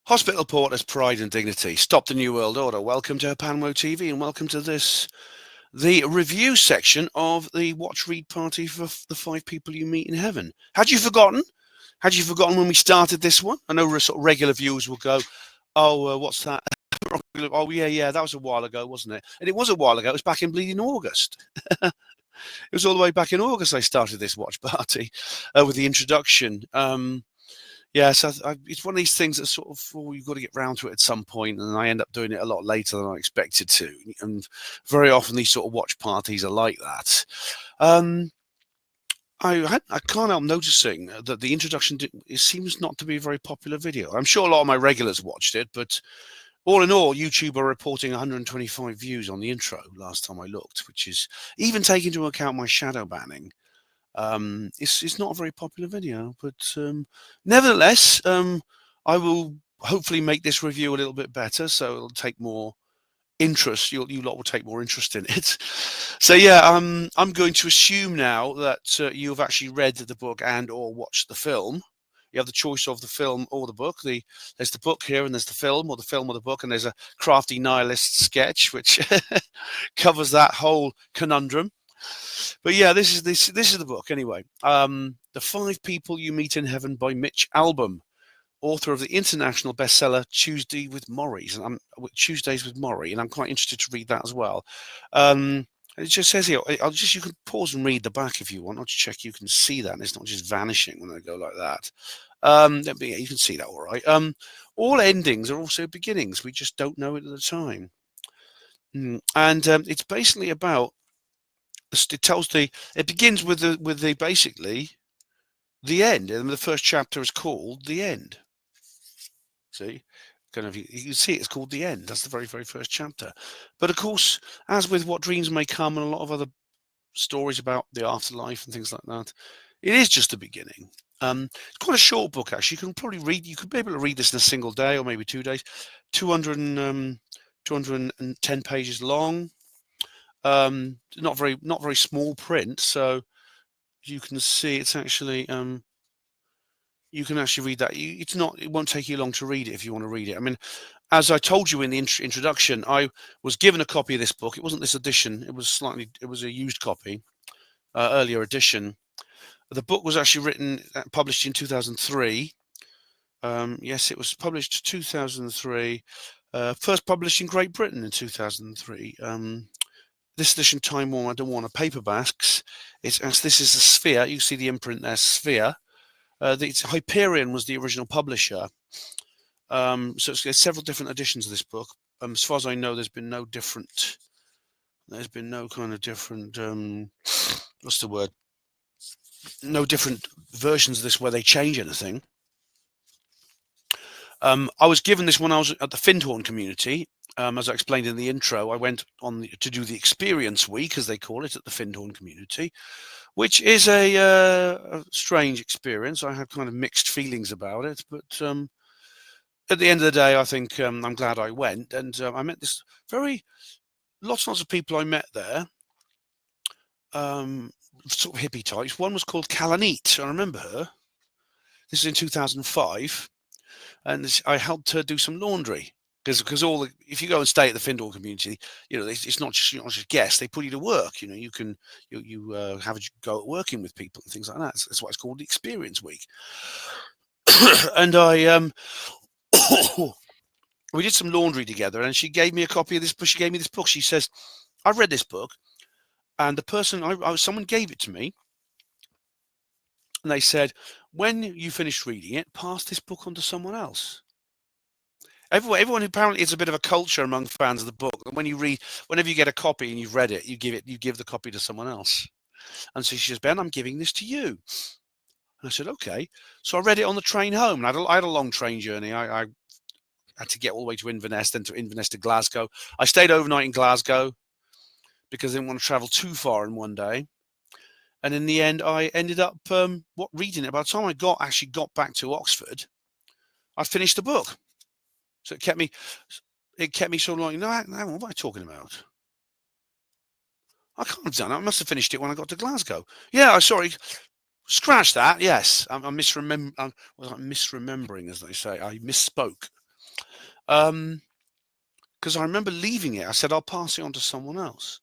Hospital Porters, Pride and Dignity. Stop the New World Order. Welcome to Panmo TV and welcome to the review section of the Watch Read Party for the 5 people you meet in heaven. Had you forgotten? Had you forgotten when we started this one? I know sort of regular viewers will go, oh, what's that? Oh, yeah, that was a while ago, wasn't it? And it was a while ago. It was back in bleeding August. It was all the way back in August I started this watch party with the introduction. Yeah, so it's one of these things that sort of, you've got to get round to it at some point, and I end up doing it a lot later than I expected to. And very often these sort of watch parties are like that. I can't help noticing that the introduction, it seems not to be a very popular video. I'm sure a lot of my regulars watched it, but all in all, YouTube are reporting 125 views on the intro last time I looked, which is, even taking into account my shadow banning, it's not a very popular video, but nevertheless, I will hopefully make this review a little bit better, so it'll take more interest. You lot will take more interest in it. So yeah, I'm going to assume now that you've actually read the book and or watched the film. You have the choice of the film or the book. There's the book here, and there's the film or the book, and there's a crafty nihilist sketch which covers that whole conundrum. But yeah, this is the book anyway. The 5 People You Meet in Heaven by Mitch Albom, author of the international bestseller Tuesdays with Maury, and I'm quite interested to read that as well. It just says here, you can pause and read the back if you want. I'll just check you can see that, and it's not just vanishing when I go like that. Yeah, you can see that all right. All endings are also beginnings. We just don't know it at the time. And it's basically about, it begins with basically the end, and the first chapter is called The End. See, you can see it's called The End. That's the very, very first chapter. But of course, as with What Dreams May Come and a lot of other stories about the afterlife and things like that, it is just the beginning. It's quite a short book, actually. You could be able to read this in a single day or maybe 2 days. 210 pages long. Not very small print, so you can see it's actually you can actually read that. It won't take you long to read it if you want to read it. I mean, as I told you in the introduction, I was given a copy of this book. It wasn't this edition. It was a used copy, earlier edition. The book was actually published in 2003. Yes, it was published 2003. First published in Great Britain in 2003. This edition, Time Worn, I don't want a paperbacks. This is a Sphere. You see the imprint there, Sphere. Hyperion was the original publisher. So there's several different editions of this book. As far as I know, there's been no kind of different. What's the word? No different versions of this where they change anything. I was given this when I was at the Findhorn community. As I explained in the intro, I went to do the Experience Week, as they call it, at the Findhorn community, which is a strange experience. I had kind of mixed feelings about it, but at the end of the day, I think I'm glad I went, and I met lots of people I met there, sort of hippie types. One was called Kalanit. I remember her. This is in 2005, and I helped her do some laundry. Because if you go and stay at the Findhorn community, it's not just guests. They put you to work. You can have a go at working with people and things like that. That's why it's called the Experience Week. And we did some laundry together, and she gave me a copy of this book. She gave me this book. She says, "I read this book," and the person someone gave it to me, and they said, "When you finish reading it, pass this book on to someone else." Everyone apparently, it's a bit of a culture among fans of the book. And whenever you get a copy and you've read it, you give the copy to someone else. And so she says, "Ben, I'm giving this to you." And I said, "Okay." So I read it on the train home. And I had a long train journey. I had to get all the way to Inverness, then to Inverness to Glasgow. I stayed overnight in Glasgow because I didn't want to travel too far in one day. And in the end, I ended up reading it. By the time I actually got back to Oxford, I'd finished the book. So it kept me sort of like, no, what am I talking about? I can't have done it. I must have finished it when I got to Glasgow. Yeah, sorry. Scratch that. Yes, I'm misremembering, as they say. I misspoke. Because I remember leaving it. I said, I'll pass it on to someone else.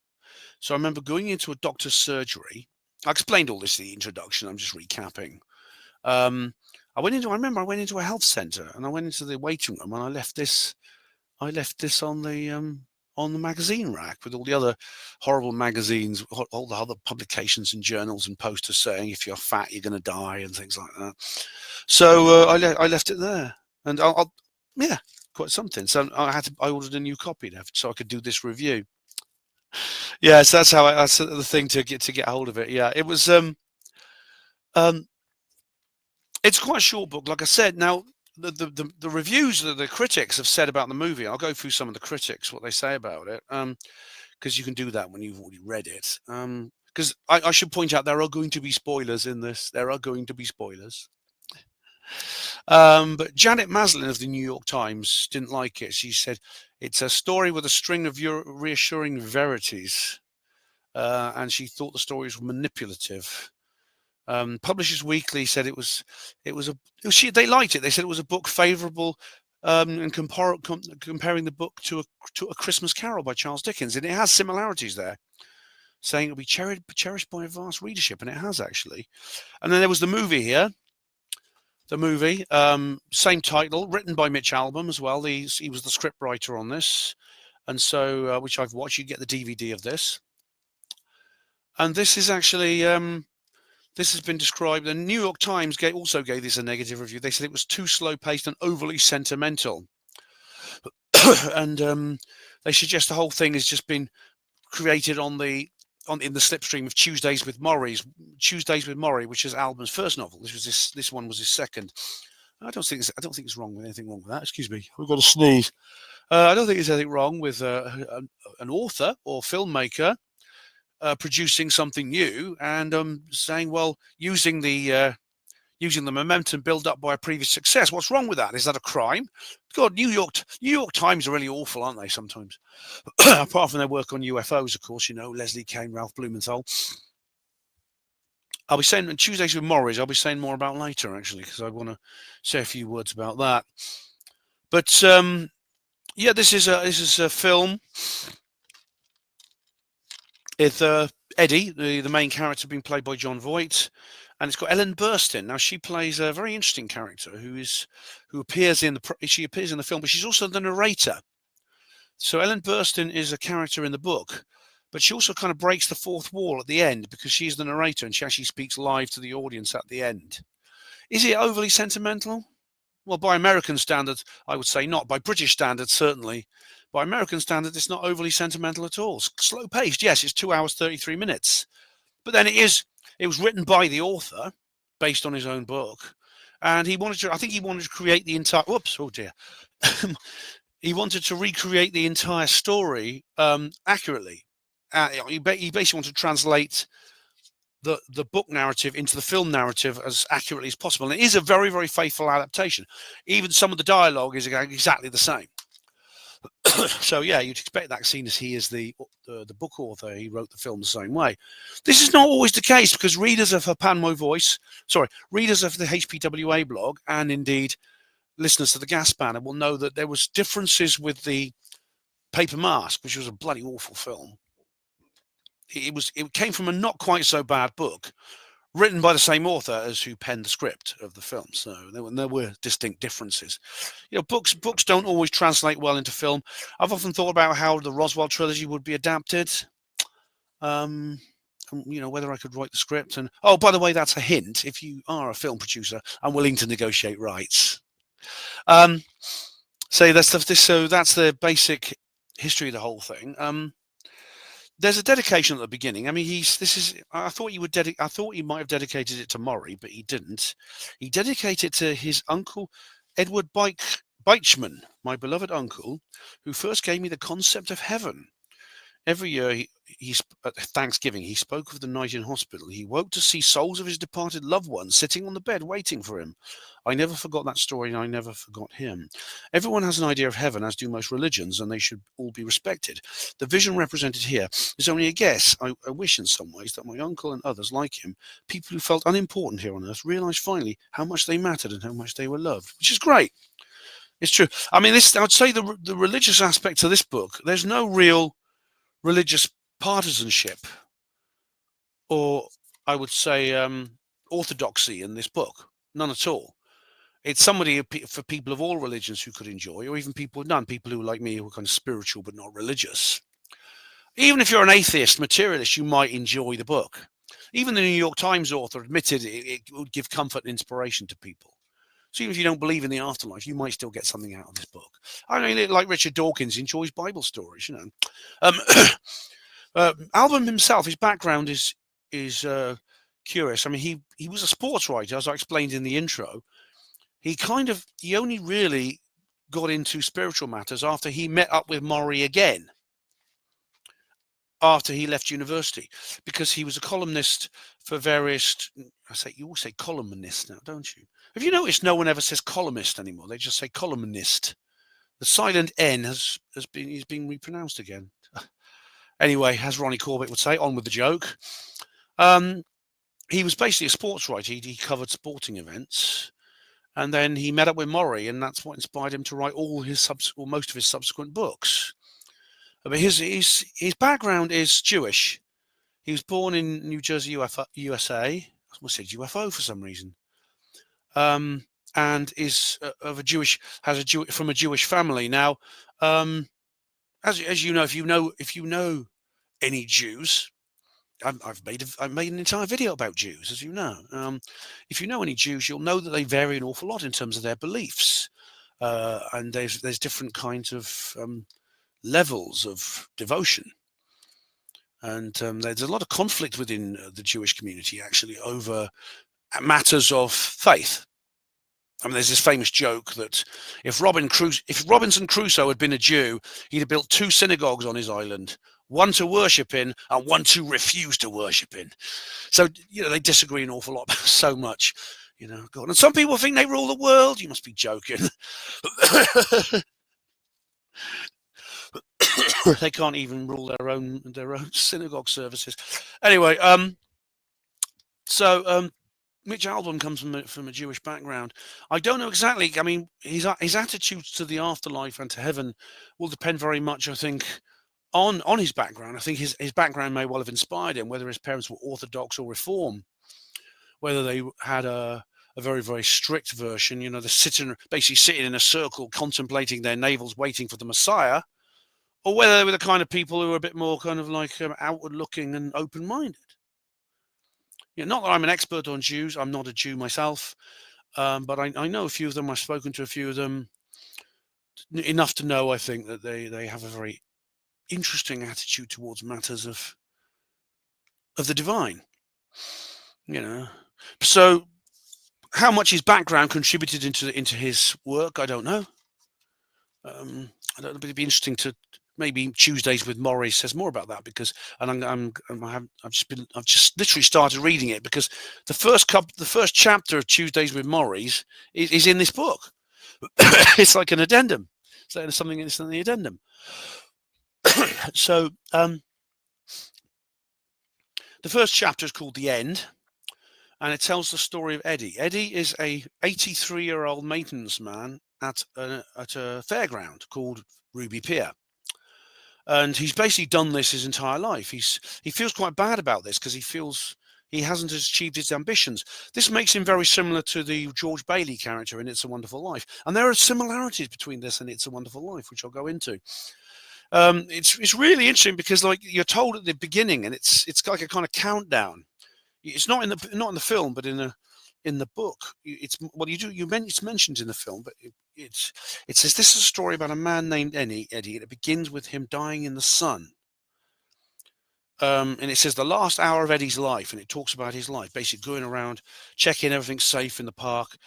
So I remember going into a doctor's surgery. I explained all this in the introduction. I'm just recapping. I remember I went into a health centre and I went into the waiting room and I left this on the magazine rack with all the other horrible magazines, all the other publications and journals and posters saying if you're fat you're going to die and things like that. So I left it there, and yeah, quite something. So I ordered a new copy so I could do this review. Yeah, so that's the thing to get hold of it. Yeah, it was it's quite a short book, like I said. Now the reviews that the critics have said about the movie, I'll go through some of the critics, what they say about it, because you can do that when you've already read it. Because I should point out there are going to be spoilers in this. There are going to be spoilers. But Janet Maslin of the New York Times didn't like it. She said it's a story with a string of reassuring verities, and she thought the stories were manipulative. Publishers Weekly said they liked it. They said it was a book favourable, and comparing the book to a Christmas Carol by Charles Dickens, and it has similarities there, saying it'll be cherished by a vast readership, and it has actually. And then there was the movie here. The movie, same title, written by Mitch Albom as well. He was the script writer on this, and so which I've watched. You get the DVD of this, and this is actually this has been described. The New York Times also gave this a negative review. They said it was too slow-paced and overly sentimental, and they suggest the whole thing has just been created in the slipstream of Tuesdays with Maury, which is Albom's first novel. This one was his second. I don't think it's wrong with anything wrong with that. Excuse me, we've got a sneeze. I don't think there's anything wrong with an author or filmmaker producing something new and saying, well, using the momentum built up by a previous success. What's wrong with that? Is that a crime? God, New York Times are really awful, aren't they? Sometimes, apart from their work on UFOs, of course. Leslie Kane, Ralph Blumenthal. I'll be saying on Tuesdays with Morris. I'll be saying more about later, actually, because I want to say a few words about that. But yeah, this is a film. It's Eddie, the main character, being played by Jon Voight, and it's got Ellen Burstyn. Now she plays a very interesting character who appears in the film, but she's also the narrator. So Ellen Burstyn is a character in the book, but she also kind of breaks the fourth wall at the end because she's the narrator and she actually speaks live to the audience at the end. Is it overly sentimental? Well, by American standards, I would say not. By British standards, certainly. By American standards, it's not overly sentimental at all. Slow paced, yes, it's 2 hours, 33 minutes. But then it was written by the author based on his own book. And I think he wanted to create the entire, he wanted to recreate the entire story accurately. He basically wanted to translate the book narrative into the film narrative as accurately as possible. And it is a very, very faithful adaptation. Even some of the dialogue is exactly the same. So yeah, you'd expect that, seeing as he is the book author, he wrote the film the same way. This is not always the case, because readers of readers of the HPWA blog, and indeed listeners to the Gas Banner, will know that there was differences with the Paper Mask, which was a bloody awful film. It came from a not quite so bad book, written by the same author as who penned the script of the film. So there were distinct differences. Books don't always translate well into film. I've often thought about how the Roswell trilogy would be adapted. Whether I could write the script. And by the way, that's a hint. If you are a film producer, I'm willing to negotiate rights. So that's the basic history of the whole thing. There's a dedication at the beginning. I mean, I thought he might have dedicated it to Maury, but he didn't. He dedicated it to his uncle, Edward Beichman, my beloved uncle, who first gave me the concept of heaven. Every year, at Thanksgiving, he spoke of the night in hospital. He woke to see souls of his departed loved ones sitting on the bed waiting for him. I never forgot that story, and I never forgot him. Everyone has an idea of heaven, as do most religions, and they should all be respected. The vision represented here is only a guess. I wish in some ways that my uncle and others like him, people who felt unimportant here on earth, realised finally how much they mattered and how much they were loved, which is great. It's true. I mean, this, I'd say the religious aspect of this book, there's no real religious partisanship, or I would say orthodoxy in this book. None at all. It's somebody for people of all religions who could enjoy, or even people with none, people who, like me, who are kind of spiritual but not religious. Even if you're an atheist, materialist, you might enjoy the book. Even the New York Times author admitted it would give comfort and inspiration to people. So even if you don't believe in the afterlife, you might still get something out of this book. I mean, like Richard Dawkins enjoys Bible stories, you know. Alvin himself, his background is curious. I mean, he was a sports writer, as I explained in the intro. He only really got into spiritual matters after he met up with Maury again, after he left university, because he was a columnist for various, you all say columnist now, don't you? Have you noticed no one ever says columnist anymore? They just say columnist. The silent N is being repronounced again. Anyway, as Ronnie Corbett would say, on with the joke. He was basically a sports writer. He covered sporting events. And then he met up with Maury, and that's what inspired him to write most of his subsequent books. But his background is Jewish. He was born in New Jersey, USA. I almost said UFO for some reason. And is from a Jewish family. Now, as you know, if you know any Jews, I've made an entire video about Jews, as you know. If you know any Jews, you'll know that they vary an awful lot in terms of their beliefs, and there's different kinds of levels of devotion, and there's a lot of conflict within the Jewish community actually over matters of faith. I mean, there's this famous joke that if Robinson Crusoe had been a Jew, he'd have built 2 synagogues on his island, one to worship in and one to refuse to worship in. So, they disagree an awful lot, so much, God. And some people think they rule the world. You must be joking. They can't even rule their own synagogue services. Anyway, so Mitch Albom comes from a Jewish background. I don't know exactly. I mean, his attitudes to the afterlife and to heaven will depend very much, I think, on his background. I think his background may well have inspired him, whether his parents were Orthodox or Reform, whether they had a very, very strict version, they're basically sitting in a circle, contemplating their navels, waiting for the Messiah, or whether they were the kind of people who were a bit more kind of like outward-looking and open-minded. Not that I'm an expert on Jews. I'm not a Jew myself, but I know a few of them. I've spoken to a few of them enough to know, I think, that they have a very interesting attitude towards matters of the divine. So how much his background contributed into his work, I don't know. I don't know, but it'd be interesting to maybe Tuesdays with Maury says more about that, because I've just literally started reading it, because the first chapter of Tuesdays with Maury's is in this book. It's like an addendum. So there's something in the addendum. So the first chapter is called The End, and it tells the story of Eddie. Eddie is a 83-year-old maintenance man at a fairground called Ruby Pier. And he's basically done this his entire life. He feels quite bad about this, because he feels he hasn't achieved his ambitions. This makes him very similar to the George Bailey character in It's a Wonderful Life. And there are similarities between this and It's a Wonderful Life, which I'll go into. It's really interesting, because like you're told at the beginning, and it's like a kind of countdown. It's not in the film, but in the book. It's it's mentioned in the film, but it says this is a story about a man named Eddie, and it begins with him dying in the sun. And it says the last hour of Eddie's life, and it talks about his life, basically going around checking everything's safe in the park,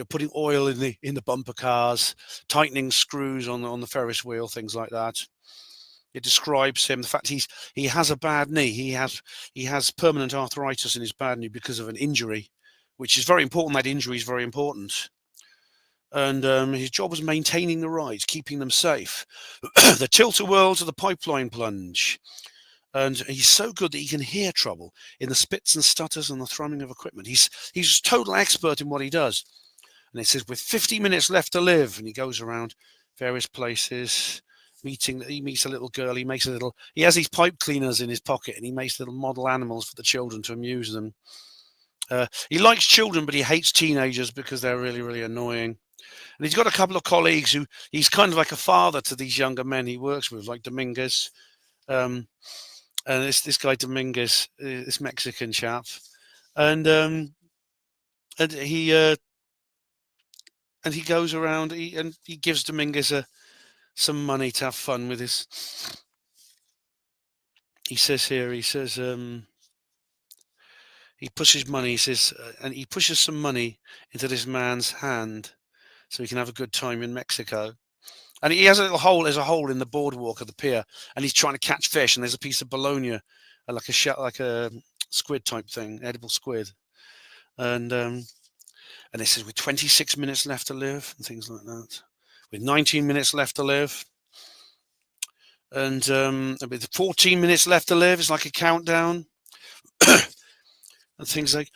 putting oil in the bumper cars, tightening screws on the Ferris wheel, things like that. It describes him, the fact he has a bad knee. He has permanent arthritis in his bad knee because of an injury, which is very important. That injury is very important. And his job was maintaining the rides, keeping them safe. The tilt-a-whirl to the pipeline plunge. And he's so good that he can hear trouble in the spits and stutters and the thrumming of equipment. He's a total expert in what he does. And it says, with 50 minutes left to live. And he goes around various places, he meets a little girl. He has these pipe cleaners in his pocket, and he makes little model animals for the children to amuse them. He likes children, but he hates teenagers because they're really, really annoying. And he's got a couple of colleagues who he's kind of like a father to these younger men he works with, like Dominguez. And this guy Dominguez, this Mexican chap. And he goes around, he gives Dominguez some money to have fun with his. He says here, he pushes money. He says, and he pushes some money into this man's hand so he can have a good time in Mexico. And he has a little hole. There's a hole in the boardwalk of the pier, and he's trying to catch fish. And there's a piece of bologna, like a squid type thing, edible squid. And it says with 26 minutes left to live and things like that. With 19 minutes left to live, and with 14 minutes left to live, it's like a countdown. And things like,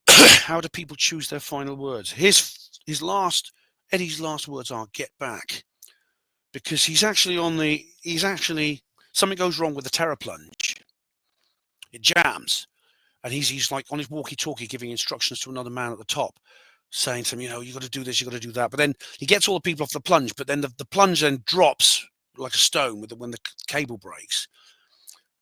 how do people choose their final words? Eddie's last words are "get back," because something goes wrong with the terror plunge. It jams, and he's like on his walkie-talkie giving instructions to another man at the top, saying to him, you got to do this, you got to do that. But then he gets all the people off the plunge, but then the plunge then drops like a stone when the cable breaks.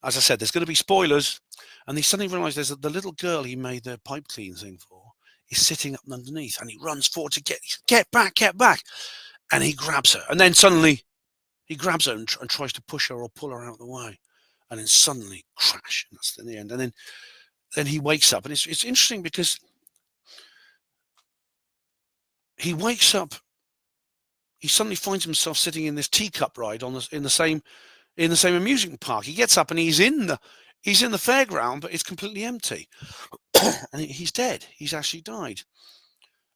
As I said, there's going to be spoilers, and he suddenly realizes that the little girl he made the pipe clean thing for is sitting up underneath, and he runs forward to get back, and he grabs her, and then suddenly he grabs her and tries to push her or pull her out of the way, and then suddenly crash, and that's the end. And then he wakes up, and it's interesting because he wakes up. He suddenly finds himself sitting in this teacup ride in the same amusement park. He gets up and he's in the fairground, but it's completely empty. And he's dead. He's actually died.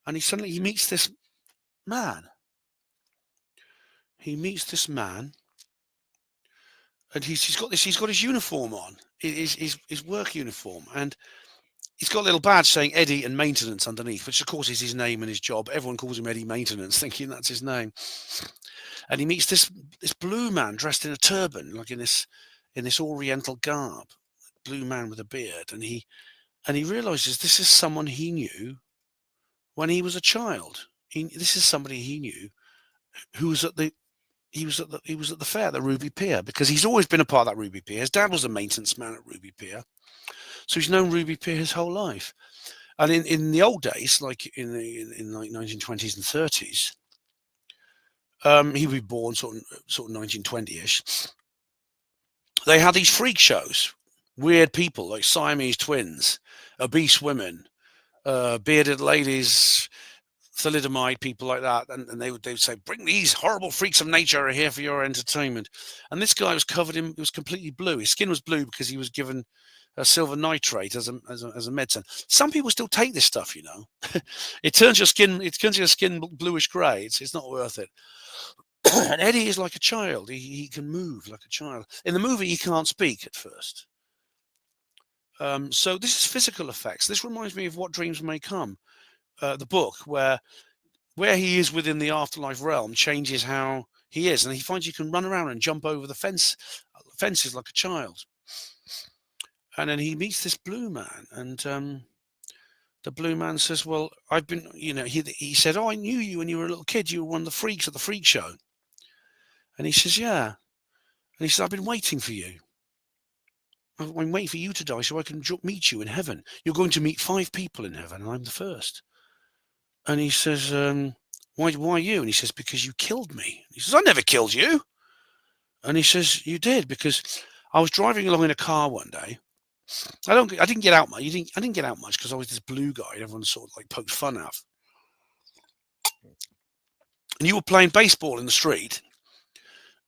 And he meets this man. He meets this man, and he's got his uniform on, his work uniform, and he's got a little badge saying Eddie and Maintenance underneath, which of course is his name and his job. Everyone calls him Eddie Maintenance, thinking that's his name. And he meets this blue man dressed in a turban, like in this Oriental garb, blue man with a beard, and he realizes this is someone he knew when he was a child. This is somebody he knew who was at the fair, the Ruby Pier, because he's always been a part of that Ruby Pier. His dad was a maintenance man at Ruby Pier, so he's known Ruby Pier his whole life. And in the old days, like in like 1920s and 30s, he would be born sort of 1920-ish. They had these freak shows, weird people like Siamese twins, obese women, bearded ladies, thalidomide people like that, and they would say, "Bring these horrible freaks of nature are here for your entertainment." And this guy was he was completely blue. His skin was blue because he was given a silver nitrate as a medicine. Some people still take this stuff, It turns your skin bluish grey. It's not worth it. And Eddie is like a child. He can move like a child. In the movie, he can't speak at first. So this is physical effects. This reminds me of What Dreams May Come, the book, where he is within the afterlife realm changes how he is, and he finds you can run around and jump over the fences like a child. And then he meets this blue man, and the blue man says, "Well, I've been, he said, oh, I knew you when you were a little kid. You were one of the freaks at the freak show." And he says, "Yeah." And he says, "I've been waiting for you. I'm waiting for you to die so I can meet you in heaven. You're going to meet 5 people in heaven, and I'm the first." And he says, why you? And he says, "Because you killed me." He says, "I never killed you." And he says, "You did, because I was driving along in a car one day. I didn't get out much. I didn't get out much because I was this blue guy. Everyone sort of like poked fun at. And you were playing baseball in the street,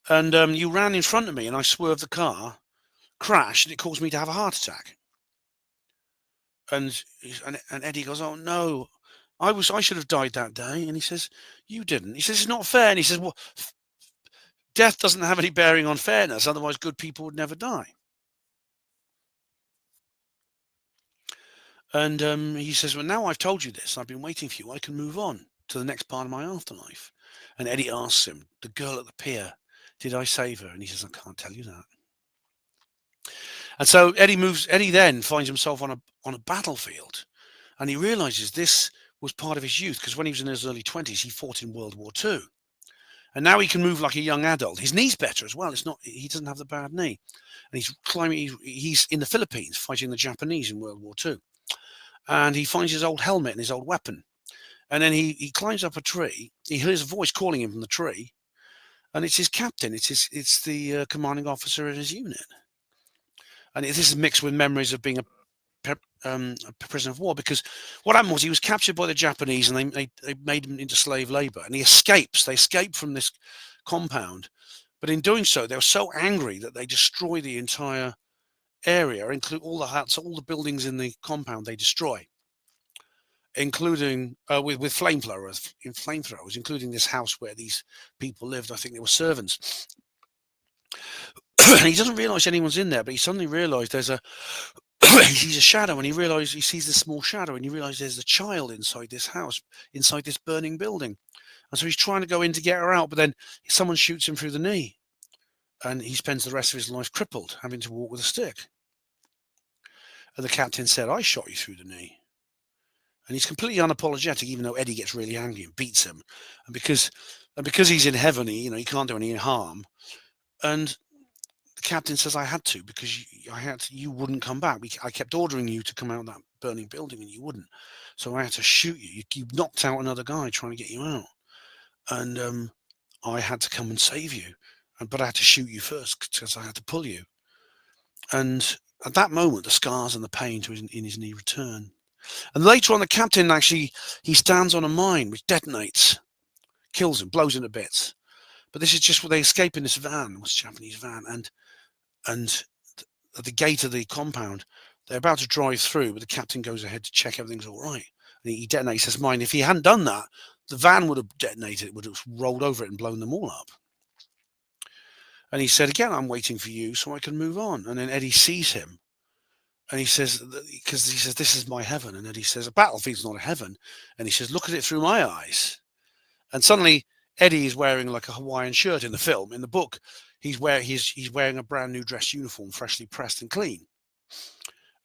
and you ran in front of me, and I swerved the car, crashed, and it caused me to have a heart attack." And Eddie goes, "Oh no, I should have died that day." And he says, "You didn't." He says, "It's not fair." And he says, "Well, death doesn't have any bearing on fairness. Otherwise, good people would never die." And he says, "Well, now I've told you this. I've been waiting for you. I can move on." to the next part of my afterlife? And Eddie asks him, the girl at the pier, did I save her? And he says, I can't tell you that. And so Eddie then finds himself on a battlefield, and he realizes this was part of his youth, because when he was in his early 20s, he fought in World War II. And now he can move like a young adult. His knee's better as well. He doesn't have the bad knee. And he's in the Philippines fighting the Japanese in World War II. And he finds his old helmet and his old weapon. And then he climbs up a tree. He hears a voice calling him from the tree. And it's his captain. It's the commanding officer in his unit. And this is mixed with memories of being a prisoner of war, because what happened was he was captured by the Japanese, and they made him into slave labor, and he escapes. They escape from this compound, but in doing so, they were so angry that they destroy the entire area, include all the huts, all the buildings in the compound. They destroy, including with flamethrowers, including this house where these people lived. I think they were servants. And he doesn't realize anyone's in there, but he suddenly realized he sees a shadow, and he sees this small shadow, and he realizes there's a child inside this house, inside this burning building. And so he's trying to go in to get her out, but then someone shoots him through the knee, and he spends the rest of his life crippled, having to walk with a stick. And the captain said, I shot you through the knee. And he's completely unapologetic, even though Eddie gets really angry and beats him. And because he's in heaven, he can't do any harm. And the captain says, I had to, because you wouldn't come back. I kept ordering you to come out of that burning building, and you wouldn't. So I had to shoot you. You knocked out another guy trying to get you out. And I had to come and save you. But I had to shoot you first, because I had to pull you. And at that moment, the scars and the pain in his knee return. And later on, the captain he stands on a mine which detonates, kills him, blows him to bits. But this is just where they escape in this van, this Japanese van, and at the gate of the compound, they're about to drive through, but the captain goes ahead to check everything's all right. And he detonates his mine. If he hadn't done that, the van would have detonated, would have rolled over it and blown them all up. And he said, again, I'm waiting for you so I can move on. And then Eddie sees him. And he says, this is my heaven. And Eddie says, a battlefield's not a heaven. And he says, look at it through my eyes. And suddenly, Eddie is wearing like a Hawaiian shirt in the film. In the book, he's wearing a brand new dress uniform, freshly pressed and clean.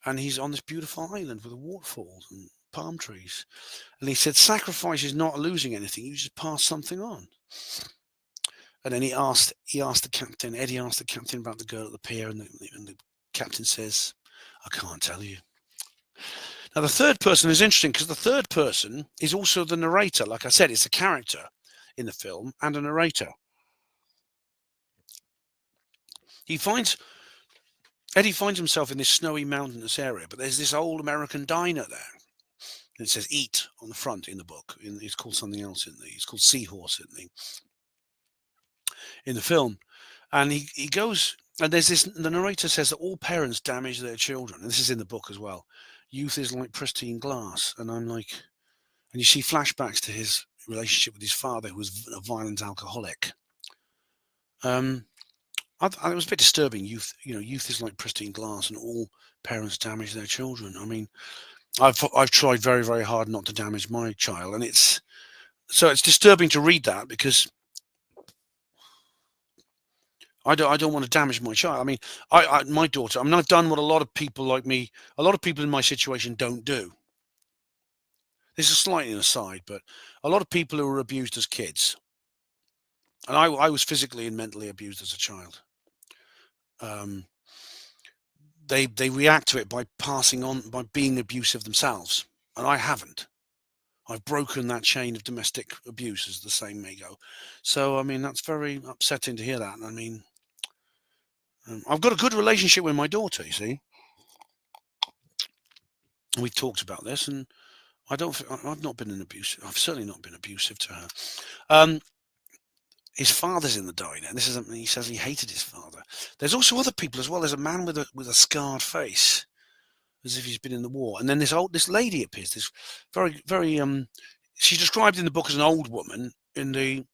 And he's on this beautiful island with waterfalls and palm trees. And he said, sacrifice is not losing anything. You just pass something on. And then Eddie asked the captain about the girl at the pier, and the captain says, I can't tell you. Now, the third person is interesting, because the third person is also the narrator. Like I said, it's a character in the film and a narrator. Eddie finds himself in this snowy mountainous area, but there's this old American diner there. And it says eat on the front in the book. It's called something else it's called Seahorse in the film. And he goes, and the narrator says that all parents damage their children. And this is in the book as well. Youth is like pristine glass. And I'm like, and you see flashbacks to his relationship with his father, who was a violent alcoholic. It was a bit disturbing. Youth is like pristine glass, and all parents damage their children. I mean, I've tried very, very hard not to damage my child, and it's disturbing to read that, because I don't want to damage my child. I mean, my daughter. I mean, I've done what a lot of people like me, a lot of people in my situation don't do. This is slightly an aside, but a lot of people who were abused as kids, and I was physically and mentally abused as a child. They react to it by passing on, by being abusive themselves, and I haven't. I've broken that chain of domestic abuse, as the saying may go. So, I mean, that's very upsetting to hear that. I mean, I've got a good relationship with my daughter, you see. We talked about this, and I've not been I've certainly not been abusive to her. His father's in the diner, and he says he hated his father. There's also other people as well. There's a man with a scarred face, as if he's been in the war. And then this lady appears. This very, very she's described in the book as an old woman. In the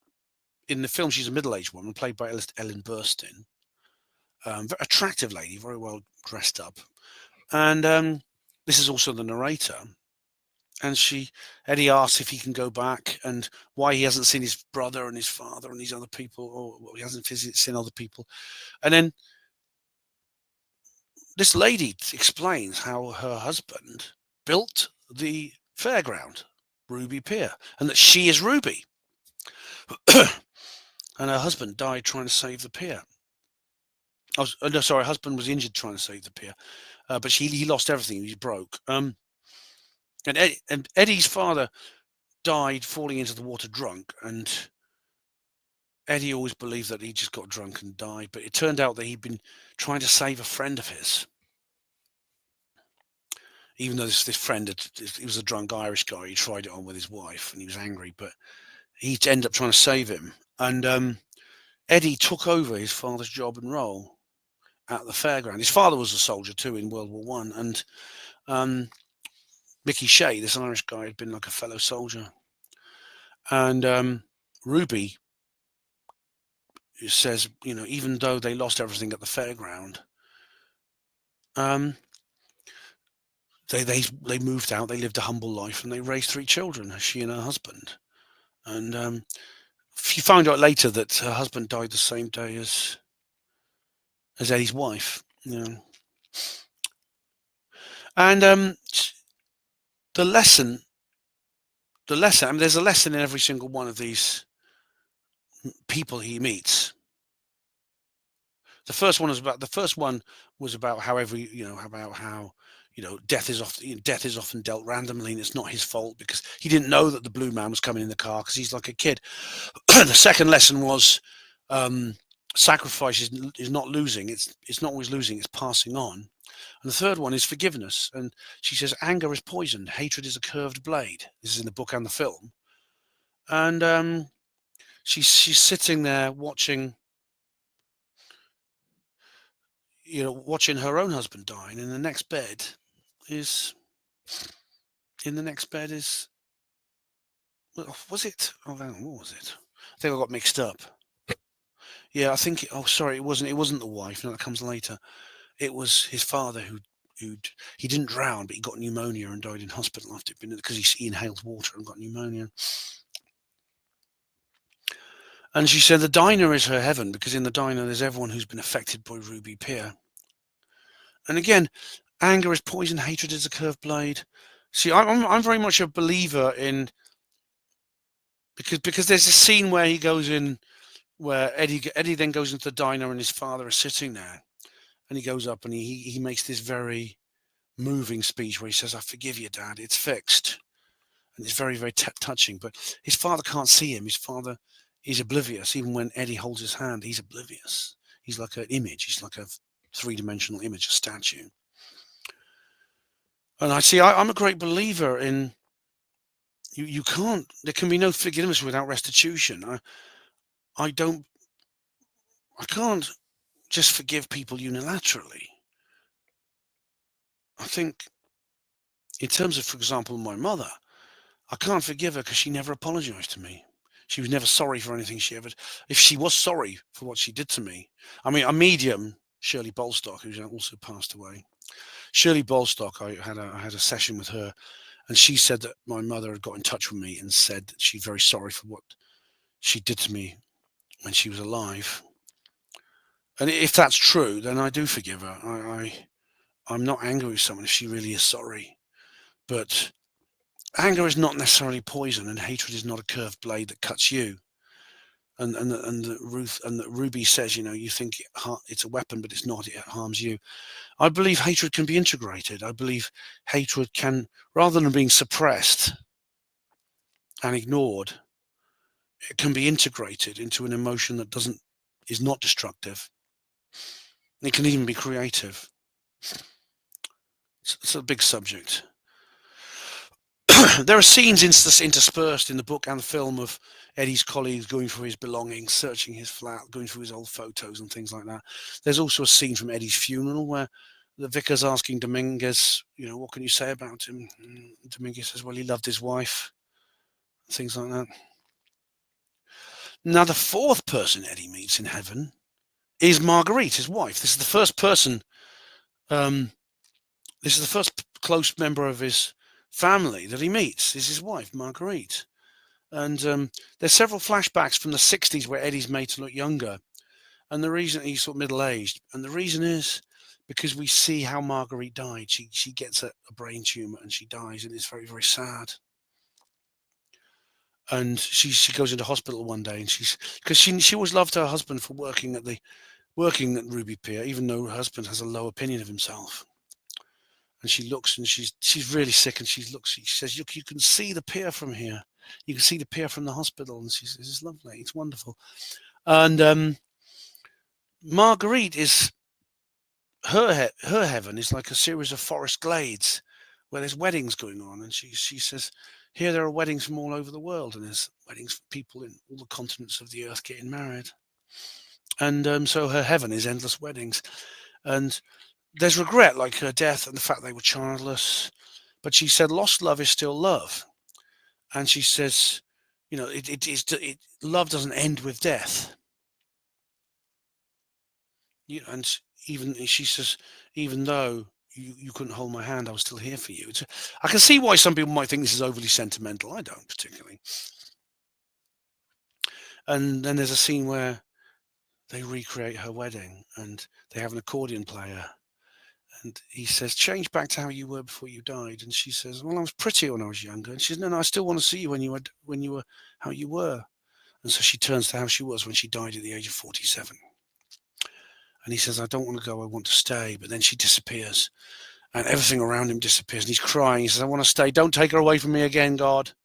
film, she's a middle-aged woman played by Ellen Burstyn. Very attractive lady, very well dressed up. And this is also the narrator. And Eddie asks if he can go back and why he hasn't seen his brother and his father and these other people, or he hasn't seen other people. And then this lady explains how her husband built the fairground, Ruby Pier, and that she is Ruby. And her husband died trying to save the pier. No, sorry, her husband was injured trying to save the pier, but he lost everything. He was broke. And Eddie's father died falling into the water drunk, and Eddie always believed that he just got drunk and died, but it turned out that he'd been trying to save a friend of his. Even though this friend, he was a drunk Irish guy, he tried it on with his wife, and he was angry, but he ended up trying to save him. And Eddie took over his father's job and role at the fairground. His father was a soldier too in World War One, and Mickey Shea, this Irish guy, had been like a fellow soldier. And Ruby says, even though they lost everything at the fairground, they moved out, they lived a humble life, and they raised 3 children, she and her husband. And you found out later that her husband died the same day as Eddie's wife. And the lesson. I mean, there's a lesson in every single one of these people he meets. The first one was about how death is often dealt randomly, and it's not his fault because he didn't know that the blue man was coming in the car because he's like a kid. The second lesson was sacrifice is not losing. It's not always losing. It's passing on. And the third one is forgiveness. And she says, anger is poison. Hatred is a curved blade. This is in the book and the film. And she's sitting there watching her own husband die, and in the next bed is was it? Oh, hang on, what was it? I think I got mixed up. Yeah, I think. Sorry, it wasn't the wife. No, that comes later. It was his father who he didn't drown, but he got pneumonia and died in hospital after it because he inhaled water and got pneumonia. And she said the diner is her heaven because in the diner there's everyone who's been affected by Ruby Pier. And again, anger is poison, hatred is a curved blade. See, I'm very much a believer in because there's a scene where he goes in where Eddie then goes into the diner and his father is sitting there, and he goes up and he makes this very moving speech where he says, "I forgive you, Dad. It's fixed," and it's very very touching. But his father can't see him. His father is oblivious. Even when Eddie holds his hand, he's oblivious. He's like an image. He's like a 3-dimensional image, a statue. And I'm a great believer in you can't. There can be no forgiveness without restitution. I can't just forgive people unilaterally. I think in terms of, for example, my mother, I can't forgive her because she never apologized to me. She was never sorry for anything she ever. If she was sorry for what she did to me, I mean, a medium, Shirley Bolstock, who's also passed away. Shirley Bolstock, I had a session with her, and she said that my mother had got in touch with me and said that she's very sorry for what she did to me when she was alive. And if that's true, then I do forgive her. I'm not angry with someone if she really is sorry. But anger is not necessarily poison, and hatred is not a curved blade that cuts you. And Ruby says, you think it's a weapon, but it's not. It harms you. I believe hatred can be integrated. I believe hatred can, rather than being suppressed and ignored, it can be integrated into an emotion that is not destructive. It can even be creative. It's a big subject. There are scenes interspersed in the book and the film of Eddie's colleagues going through his belongings, searching his flat, going through his old photos and things like that. There's also a scene from Eddie's funeral where the vicar's asking Dominguez, what can you say about him? And Dominguez says, well, he loved his wife, things like that. Now, the fourth person Eddie meets in heaven is Marguerite, his wife. This is the first person. This is the first close member of his family that he meets is his wife, Marguerite. And there's several flashbacks from the 60s where Eddie's made to look younger. And the reason he's sort of middle-aged, and the reason is because we see how Marguerite died. She gets a brain tumor and she dies, and it's very, very sad. And she goes into hospital one day, and because she always loved her husband for working at Ruby Pier, even though her husband has a low opinion of himself. And she looks, and she's really sick, and she says, "Look, you can see the pier from here. You can see the pier from the hospital." And she says, "It's lovely. It's wonderful." And Marguerite is her heaven is like a series of forest glades where there's weddings going on, and she says, "Here there are weddings from all over the world, and there's weddings for people in all the continents of the earth getting married." And so her heaven is endless weddings, and there's regret, like her death and the fact they were childless. But she said, "Lost love is still love," and she says, love doesn't end with death. And she says, even though you couldn't hold my hand, I was still here for you. I can see why some people might think this is overly sentimental. I don't particularly. And then there's a scene where they recreate her wedding, and they have an accordion player. And he says, "Change back to how you were before you died." And she says, "Well, I was pretty when I was younger." And she says, "No, I still want to see you when you were how you were." And so she turns to how she was when she died at the age of 47. And he says, "I don't want to go, I want to stay." But then she disappears, and everything around him disappears, and he's crying. He says, "I want to stay. Don't take her away from me again, God."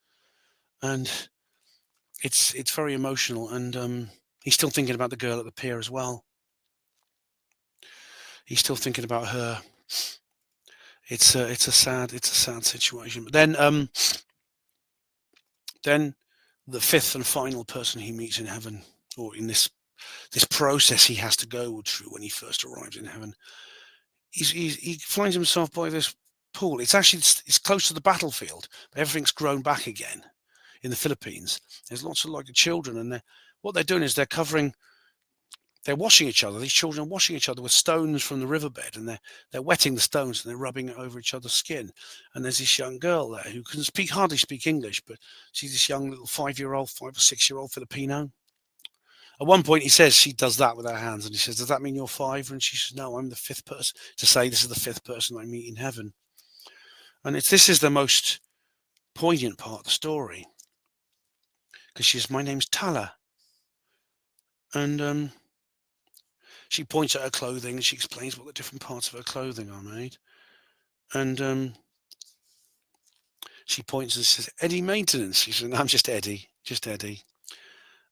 And it's very emotional, and he's still thinking about the girl at the pier as well. He's still thinking about her. It's a sad situation. But then the fifth and final person he meets in heaven, or in this process he has to go through when he first arrives in heaven, he finds himself by this pool. It's close to the battlefield, but everything's grown back again in the Philippines. There's lots of like children, and what they're doing is they're washing each other. These children are washing each other with stones from the riverbed, and they're wetting the stones and they're rubbing it over each other's skin. And there's this young girl there who can hardly speak English, but she's this young little 5 or 6-year-old Filipino. At one point, he says she does that with her hands, and he says, "Does that mean you're 5?" And she says, "No, I'm the 5th person to say this is the 5th person I meet in heaven." And this is the most poignant part of the story, because she says, "My name's Tala," and she points at her clothing and she explains what the different parts of her clothing are made. And she points and says, "Eddie Maintenance." She says, "No, I'm just Eddie, just Eddie."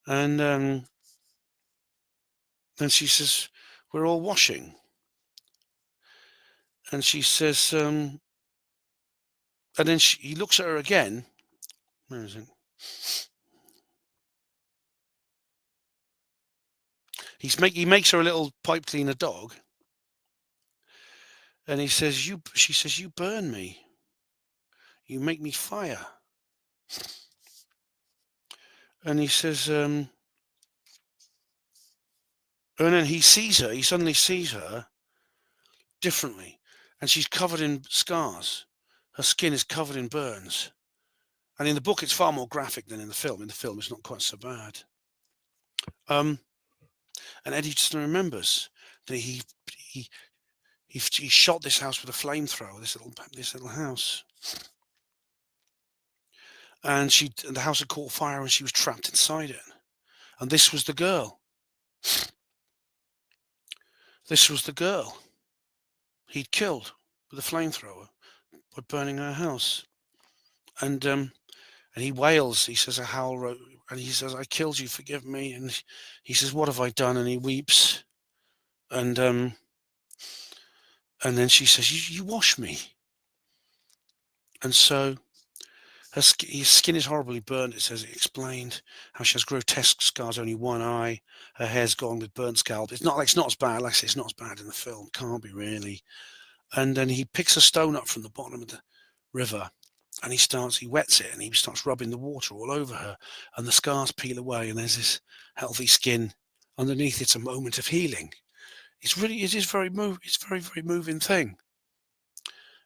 And then she says, "We're all washing." And she says, and then he looks at her again. Where is it? He makes her a little pipe cleaner dog. And she says, "You burn me. You make me fire." And he says, and then he suddenly sees her differently. And she's covered in scars. Her skin is covered in burns. And in the book, it's far more graphic than in the film. In the film, it's not quite so bad. And Eddie just remembers that he shot this house with a flamethrower, this little house. And the house had caught fire, and she was trapped inside it. And this was the girl. This was the girl he'd killed with a flamethrower by burning her house. And he wails. He says, "A howl," and he says, "I killed you. Forgive me." And he says, "What have I done?" And he weeps. And then she says, "You wash me." And so his skin is horribly burned. It says, it explained how she has grotesque scars, only one eye. Her hair's gone with burnt scalp. It's not as bad. Like I say, it's not as bad in the film. Can't be really. And then he picks a stone up from the bottom of the river, and he wets it, and he starts rubbing the water all over her, and the scars peel away, and there's this healthy skin underneath. It's a moment of healing. It's very very moving thing.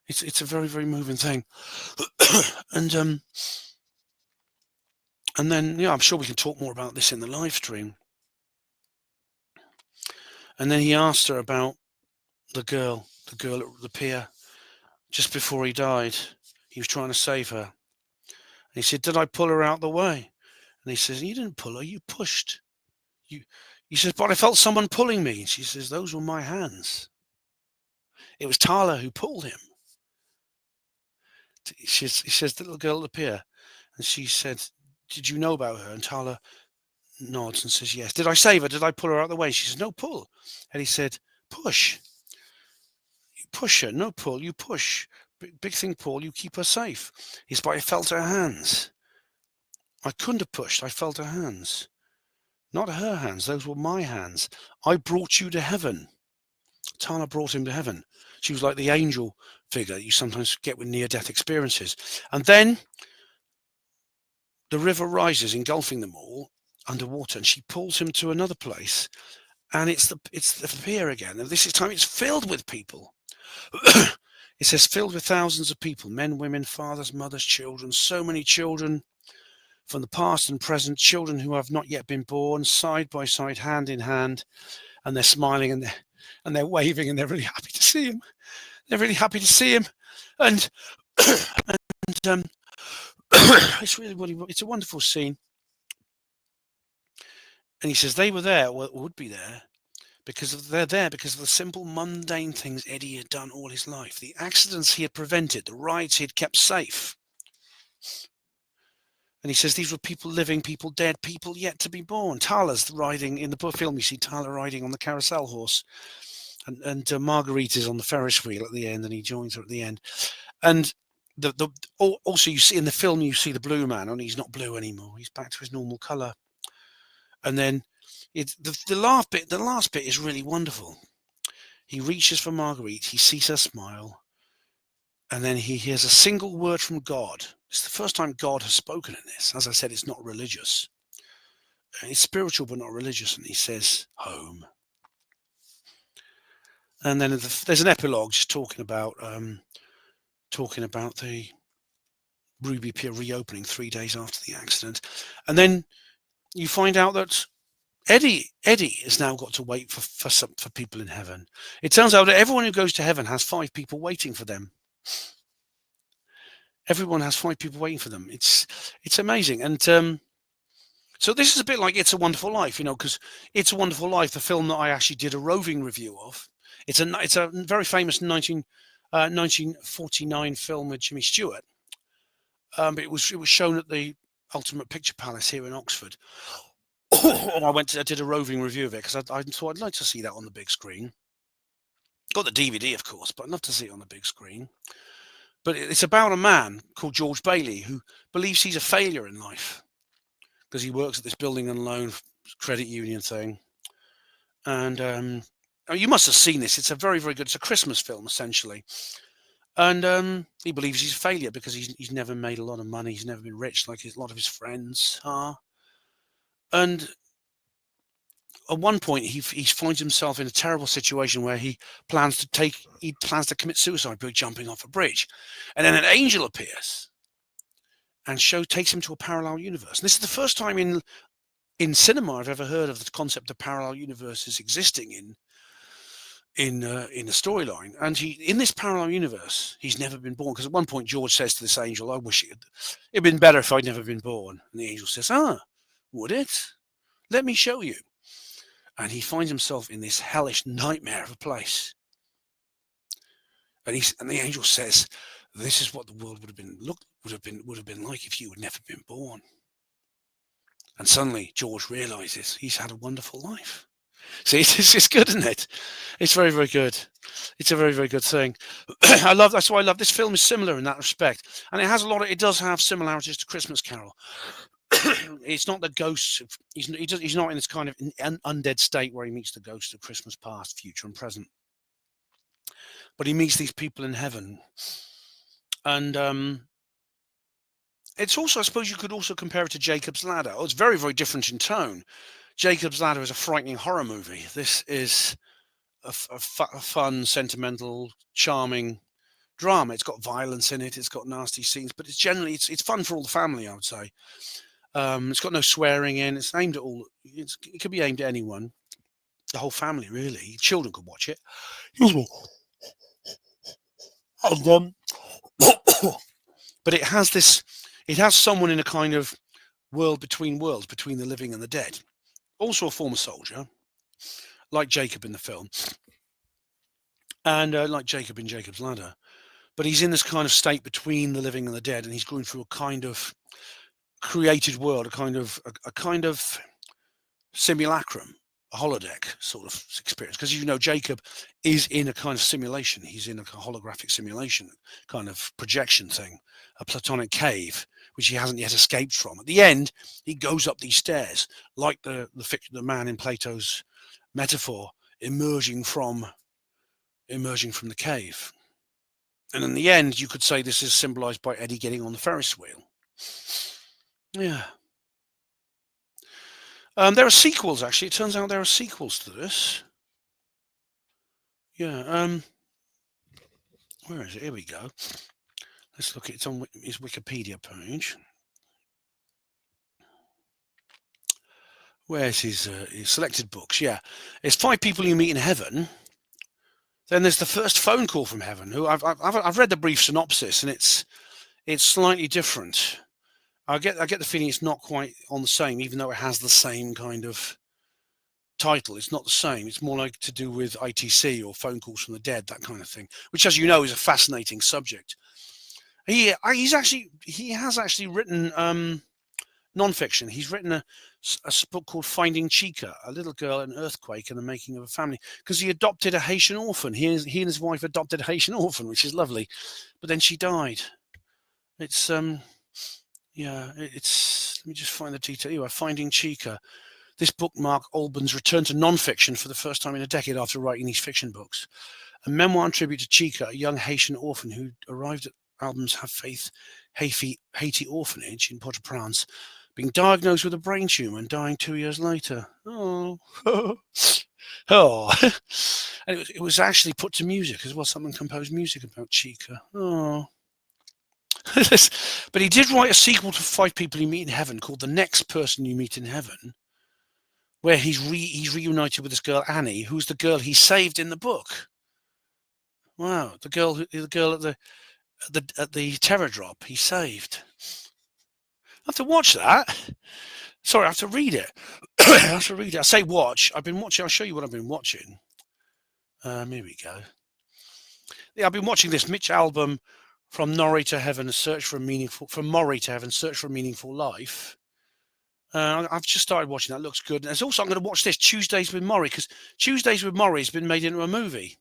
It's a very, very moving thing. and then, I'm sure we can talk more about this in the live stream. And then he asked her about the girl at the pier just before he died. He was trying to save her. And he said, "Did I pull her out the way?" And he says, "You didn't pull her, you pushed. He says, "But I felt someone pulling me." And she says, "Those were my hands. It was Tala who pulled him." He says, "The little girl at the pier." And she said, "Did you know about her?" And Tala nods and says, "Yes." "Did I save her? Did I pull her out of the way?" She says, "No, pull." And he said, "Push. You push her. No, pull. You push. Big thing, Paul. You keep her safe." He says, "But I felt her hands. I couldn't have pushed. I felt her hands. Not her hands. Those were my hands. I brought you to heaven." Tala brought him to heaven. She was like the angel figure you sometimes get with near-death experiences. And then the river rises, engulfing them all underwater, and she pulls him to another place. And it's the pier again. And this time it's filled with people. It says filled with thousands of people, men, women, fathers, mothers, children, so many children from the past and present, children who have not yet been born, side by side, hand in hand, and they're smiling and they're waving and they're really happy to see him. They're really happy to see him. And, and it's it's a wonderful scene. And he says they were there, or would be there, they're there because of the simple, mundane things Eddie had done all his life, the accidents he had prevented, the rides he had kept safe. And he says these were people living, people dead, people yet to be born. Tala's riding in the film. You see Tala riding on the carousel horse, and Marguerite is on the Ferris wheel at the end, and he joins her at the end. And also you see in the film, you see the blue man, and he's not blue anymore. He's back to his normal color. And then the last bit is really wonderful. He reaches for Marguerite. He sees her smile. And then he hears a single word from God. It's the first time God has spoken in this. As I said, it's not religious. It's spiritual, but not religious. And he says, "Home." And then there's an epilogue just talking about the Ruby Pier reopening 3 days after the accident. And then you find out that Eddie has now got to wait for people in heaven. It turns out that everyone who goes to heaven has 5 people waiting for them. Everyone has 5 people waiting for them. It's amazing. And so this is a bit like It's a Wonderful Life, because It's a Wonderful Life, the film that I actually did a roving review of. It's a very famous 1949 film with Jimmy Stewart. It was shown at the Ultimate Picture Palace here in Oxford. And I did a roving review of it because I thought I'd like to see that on the big screen. Got the DVD, of course, but I'd love to see it on the big screen. But it's about a man called George Bailey who believes he's a failure in life because he works at this building and loan credit union thing. And you must have seen this. It's a very, very good. It's a Christmas film, essentially. And he believes he's a failure because he's never made a lot of money. He's never been rich like a lot of his friends are. And at one point, he finds himself in a terrible situation where he plans to commit suicide by jumping off a bridge. And then an angel appears and takes him to a parallel universe. And this is the first time in cinema I've ever heard of the concept of parallel universes existing in a storyline. And in this parallel universe, he's never been born. Because at one point, George says to this angel, "I wish it'd been better if I'd never been born." And the angel says, "Would it? Let me show you." And he finds himself in this hellish nightmare of a place. And the angel says, "This is what the world would have been like if you had never been born." And suddenly George realizes he's had a wonderful life. See, it's good, isn't it? It's very, very good. It's a very, very good thing. That's why I love this film. Is similar in that respect, and it does have similarities to Christmas Carol. It's not the ghosts. He's not in this kind of undead state where he meets the ghosts of Christmas past, future, and present. But he meets these people in heaven, and it's also, I suppose, you could also compare it to Jacob's Ladder. Oh, it's very, very different in tone. Jacob's Ladder is a frightening horror movie. This is a fun, sentimental, charming drama. It's got violence in it. It's got nasty scenes, but it's generally it's fun for all the family, I would say. It's got no swearing in. It's aimed at all. It could be aimed at anyone, the whole family, really. Children could watch it. And, but it has this. It has someone in a kind of world between worlds, between the living and the dead. Also a former soldier, like Jacob in the film, and like Jacob in Jacob's Ladder. But he's in this kind of state between the living and the dead, and he's going through a kind of created world, a kind of simulacrum, a holodeck sort of experience. Because Jacob is in a kind of simulation. He's in a holographic simulation, kind of projection thing, a platonic cave, which he hasn't yet escaped from. At the end, he goes up these stairs, like the man in Plato's metaphor, emerging from the cave. And in the end, you could say this is symbolized by Eddie getting on the Ferris wheel. Yeah. There are sequels, actually. It turns out there are sequels to this. Yeah. Where is it? Here we go. Let's look. It's on his Wikipedia page. Where's his selected books? Yeah. It's 5 People You Meet in Heaven. Then there's The First Phone Call from Heaven, who I've read the brief synopsis, and it's slightly different. I get the feeling it's not quite on the same, even though it has the same kind of title. It's not the same. It's more like to do with ITC or phone calls from the dead, that kind of thing, which, as you know, is a fascinating subject. He has actually written non-fiction. He's written a book called Finding Chica, a little girl, an earthquake, and the making of a family, because he adopted a Haitian orphan. He and his wife adopted a Haitian orphan, which is lovely, but then she died. It's yeah, it's, let me just find the detail. Anyway, Finding Chica. This book marked Alban's return to non-fiction for the first time in a decade after writing these fiction books. A memoir and tribute to Chica, a young Haitian orphan who arrived at Alban's Have Faith Haiti orphanage in Port-au-Prince, being diagnosed with a brain tumor and dying 2 years later. Oh, oh! And it was actually put to music as well. Someone composed music about Chica. Oh. But he did write a sequel to 5 People You Meet in Heaven called The Next Person You Meet in Heaven, where he's reunited with this girl Annie, who's the girl he saved in the book. Wow, the girl at the terror drop he saved. I have to watch that. Sorry, I have to read it. I say watch. I've been watching. I'll show you what I've been watching. Here we go. Yeah, I've been watching this Mitch album, From Murray to Heaven, Search for a Meaningful Life. I've just started watching that. Looks good. And there's also, I'm going to watch this Tuesdays with Murray, because Tuesdays with Murray has been made into a movie.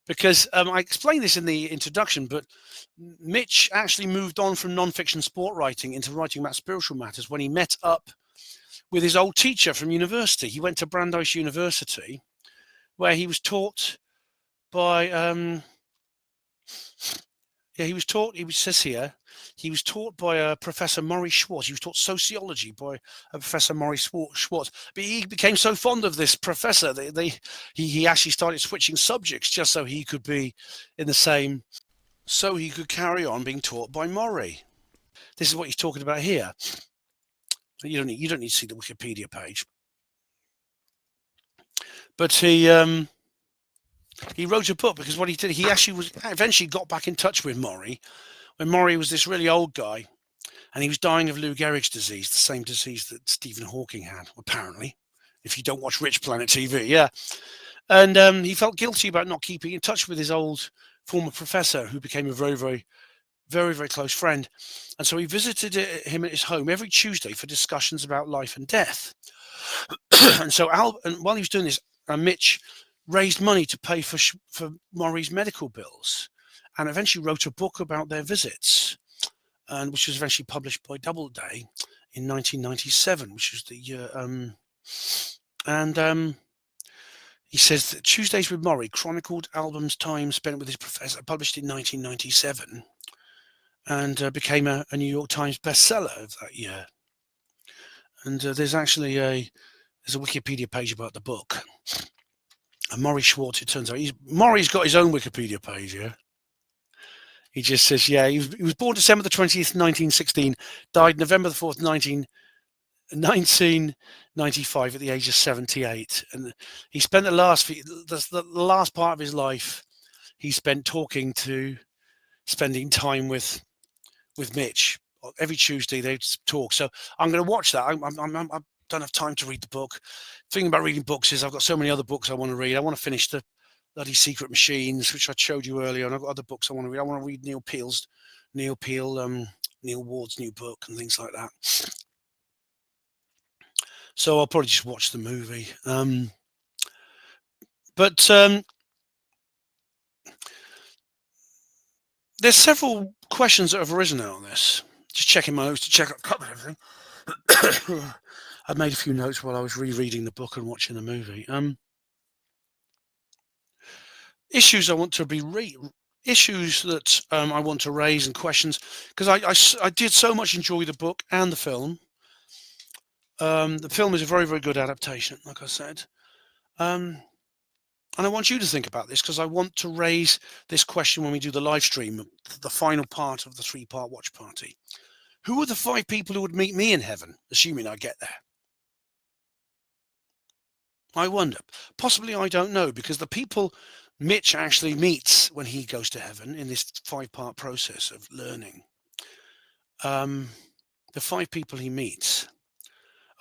Because I explained this in the introduction, but Mitch actually moved on from non-fiction sport writing into writing about spiritual matters when he met up with his old teacher from university. He went to Brandeis University, where he was taught by he was taught by Professor Maurice Schwartz. He was taught sociology by Professor Maurice Schwartz. But he became so fond of this professor that he actually started switching subjects just so he could be in the same, so he could carry on being taught by Murray. This is what he's talking about here. You don't need to see the Wikipedia page. But he wrote a book, because what he did, he actually eventually got back in touch with Murray when Murray was this really old guy, and he was dying of Lou Gehrig's disease, the same disease that Stephen Hawking had, apparently, if you don't watch Rich Planet TV. Yeah. And he felt guilty about not keeping in touch with his old former professor, who became a very, very, very, very close friend. And so he visited him at his home every Tuesday for discussions about life and death. And so while he was doing this, Mitch raised money to pay for Murray's medical bills, and eventually wrote a book about their visits, and which was eventually published by Doubleday in 1997, which was the year. He says that Tuesdays with Murray chronicled Alban's time spent with his professor, published in 1997, and became a New York Times bestseller of that year. And there's actually a Wikipedia page about the book. And Murray Schwartz, it turns out, Murray's got his own Wikipedia page here. He just says, yeah, he was born December the 20th, 1916, died November the 4th, 1995 at the age of 78. And he spent the last part of his life, he spent spending time with Mitch. Every Tuesday they'd talk. So I'm going to watch that. I don't have time to read the book. The thing about reading books is I've got so many other books I want to read. I want to finish the bloody Secret Machines, which I showed you earlier, and I've got other books I want to read. I want to read Neil Ward's new book and things like that. So I'll probably just watch the movie. But there's several questions that have arisen out on this. Just checking my notes to check up everything. I made a few notes while I was rereading the book and watching the movie. Issues I want to issues that I want to raise and questions, because I did so much enjoy the book and the film. The film is a very, very good adaptation, like I said. And I want you to think about this, because I want to raise this question when we do the live stream, the final part of the 3-part watch party. Who are the 5 people who would meet me in heaven, assuming I get there? I wonder. Possibly I don't know, because the people Mitch actually meets when he goes to heaven in this 5-part process of learning, the 5 people he meets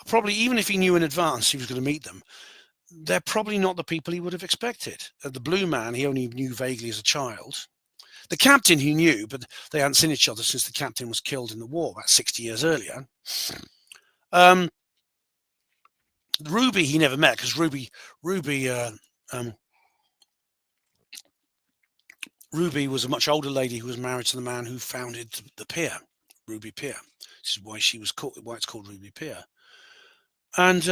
are probably, even if he knew in advance he was going to meet them, they're probably not the people he would have expected. The blue man, he only knew vaguely as a child. The captain he knew, but they hadn't seen each other since the captain was killed in the war about 60 years earlier. Ruby he never met, because Ruby was a much older lady who was married to the man who founded the pier, Ruby Pier. This is why it's called Ruby Pier. And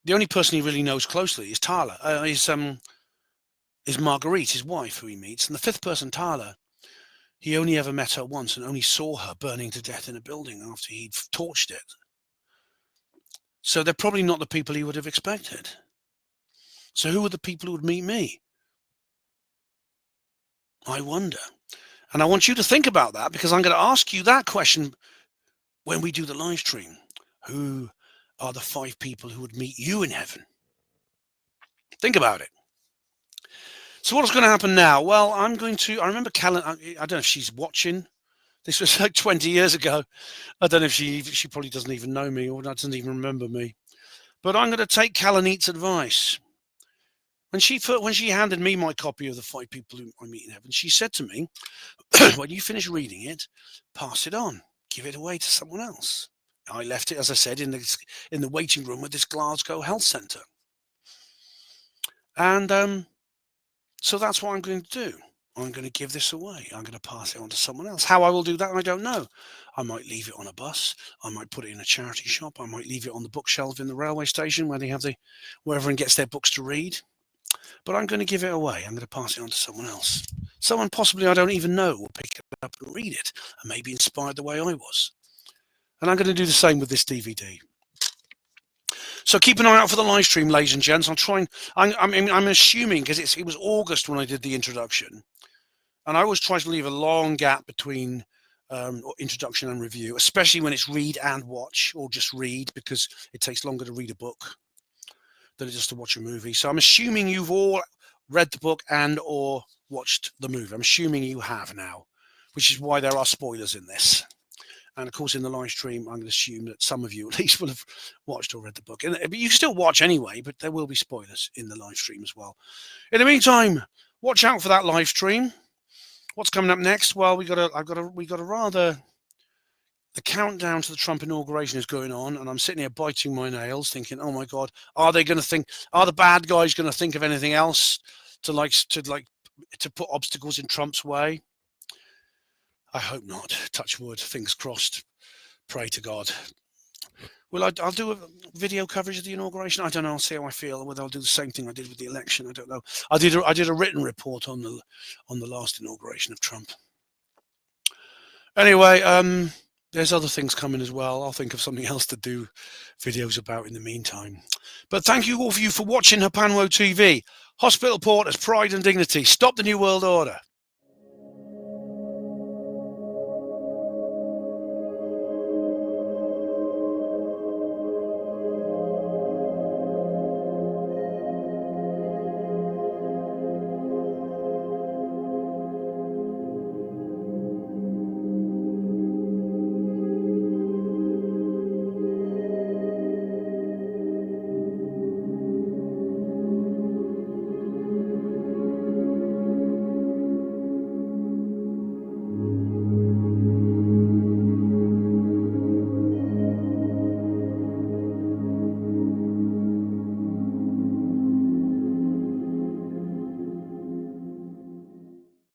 the only person he really knows closely is Tala. Is Marguerite, his wife, who he meets. And the 5th person, Tala, he only ever met her once and only saw her burning to death in a building after he'd torched it. So they're probably not the people he would have expected. So who are the people who would meet me? I wonder. And I want you to think about that, because I'm going to ask you that question when we do the live stream. Who are the 5 people who would meet you in heaven? Think about it. So what's going to happen now? Well, I remember Callan, I don't know if she's watching. This was like 20 years ago. I don't know if she probably doesn't even know me or doesn't even remember me. But I'm going to take Callanite's advice. When she handed me my copy of the 5 people who I meet in heaven, she said to me, when you finish reading it, pass it on, give it away to someone else. I left it, as I said, in the waiting room at this Glasgow health centre. And so that's what I'm going to do. I'm going to give this away. I'm going to pass it on to someone else. How I will do that, I don't know. I might leave it on a bus. I might put it in a charity shop. I might leave it on the bookshelf in the railway station where they have where everyone gets their books to read. But I'm going to give it away. I'm going to pass it on to someone else. Someone possibly I don't even know will pick it up and read it and maybe inspired the way I was. And I'm going to do the same with this DVD. So keep an eye out for the live stream, ladies and gents. I'm assuming, because it was August when I did the introduction, and I always try to leave a long gap between introduction and review, especially when it's read and watch, or just read, because it takes longer to read a book than it does to watch a movie. So I'm assuming you've all read the book and or watched the movie. I'm assuming you have now, which is why there are spoilers in this. And of course, in the live stream, I'm going to assume that some of you at least will have watched or read the book. But you can still watch anyway, but there will be spoilers in the live stream as well. In the meantime, watch out for that live stream. What's coming up next? Well, the countdown to the Trump inauguration is going on, and I'm sitting here biting my nails, thinking, "Oh my God, are the bad guys going to think of anything else to put obstacles in Trump's way?" I hope not. Touch wood. Fingers crossed. Pray to God. Well, I'll do a video coverage of the inauguration. I don't know. I'll see how I feel. Whether I'll do the same thing I did with the election, I don't know. I did a written report on the last inauguration of Trump. Anyway, there's other things coming as well. I'll think of something else to do videos about in the meantime. But thank you all for watching Hapanwo TV. Hospital Porters, Pride and Dignity. Stop the New World Order.